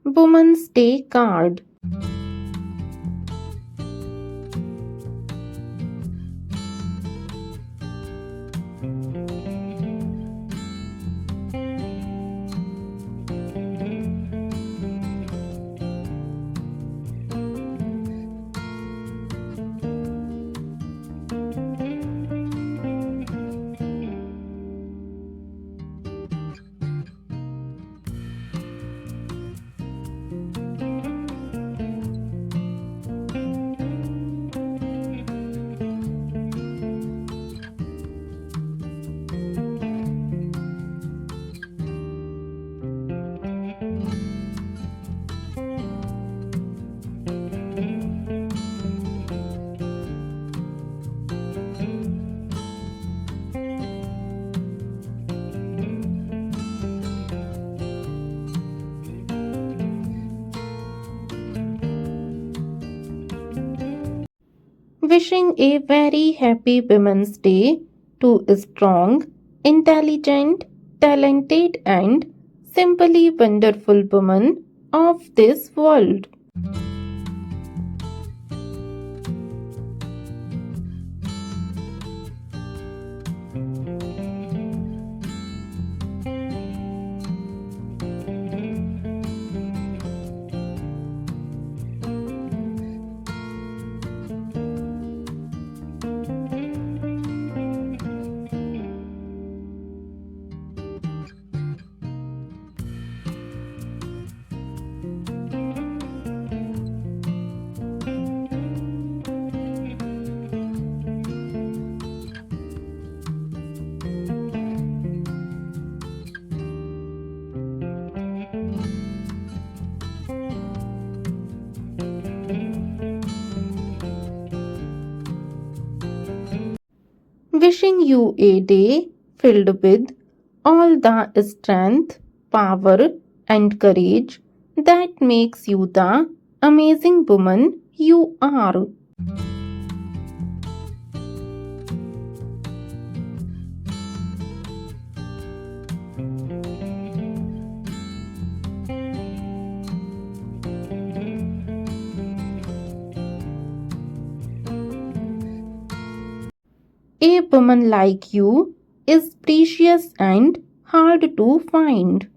Women's Day card. Wishing a very happy Women's Day to a strong, intelligent, talented, and simply wonderful woman of this world. Wishing you a day filled with all the strength, power, and courage that makes you the amazing woman you are. A woman like you is precious and hard to find.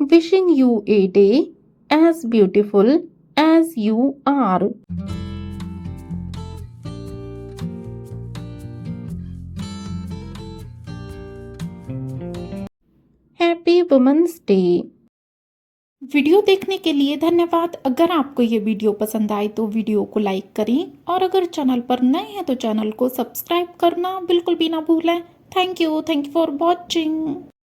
Wishing you a day as beautiful as you are. Happy women's day. Video देखने के लिए धन्यवाद। अगर आपको ये video पसंद आए तो वीडियो को लाइक करें और अगर चैनल पर नए हैं तो चैनल को सब्सक्राइब करना बिल्कुल भी ना भूलें। Thank you for watching.